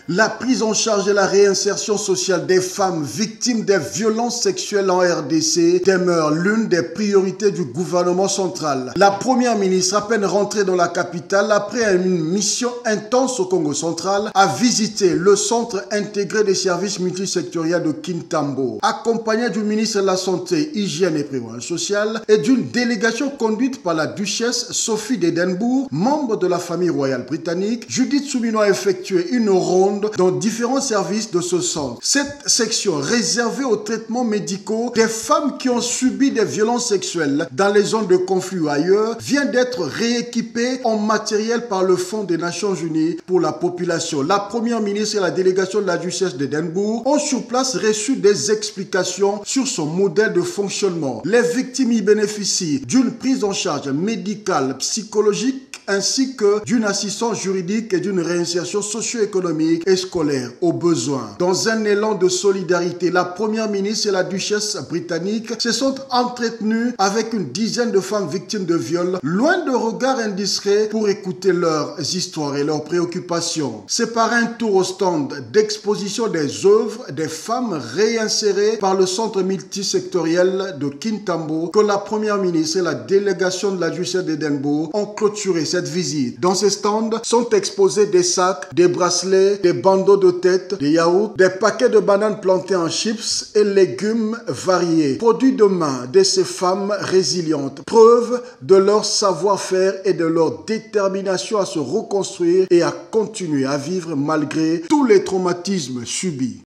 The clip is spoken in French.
La prise en charge et la réinsertion sociale des femmes victimes des violences sexuelles en RDC demeure l'une des priorités du gouvernement central. La première ministre, à peine rentrée dans la capitale après une mission intense au Congo central, a visité le centre intégré des services multisectoriels de Kintambo, accompagnée du ministre de la Santé, Hygiène et Prévention sociale et d'une délégation conduite par la duchesse Sophie d'Édimbourg, membre de la famille royale britannique. Judith Soumino a effectué une ronde dans différents services de ce centre. Cette section réservée aux traitements médicaux des femmes qui ont subi des violences sexuelles dans les zones de conflit ou ailleurs vient d'être rééquipée en matériel par le Fonds des Nations Unies pour la population. La première ministre et la délégation de la duchesse d'Édimbourg ont sur place reçu des explications sur son modèle de fonctionnement. Les victimes y bénéficient d'une prise en charge médicale, psychologique, ainsi que d'une assistance juridique et d'une réinsertion socio-économique et scolaire aux besoins. Dans un élan de solidarité, la première ministre et la duchesse britannique se sont entretenues avec une dizaine de femmes victimes de viol, loin de regards indiscrets pour écouter leurs histoires et leurs préoccupations. C'est par un tour au stand d'exposition des œuvres des femmes réinsérées par le centre multisectoriel de Kintambo que la première ministre et la délégation de la duchesse d'Édimbourg ont clôturé cette visite. Dans ces stands sont exposés des sacs, des bracelets, des bandeaux de tête, des yaourts, des paquets de bananes plantées en chips et légumes variés, produits de main de ces femmes résilientes, preuve de leur savoir-faire et de leur détermination à se reconstruire et à continuer à vivre malgré tous les traumatismes subis.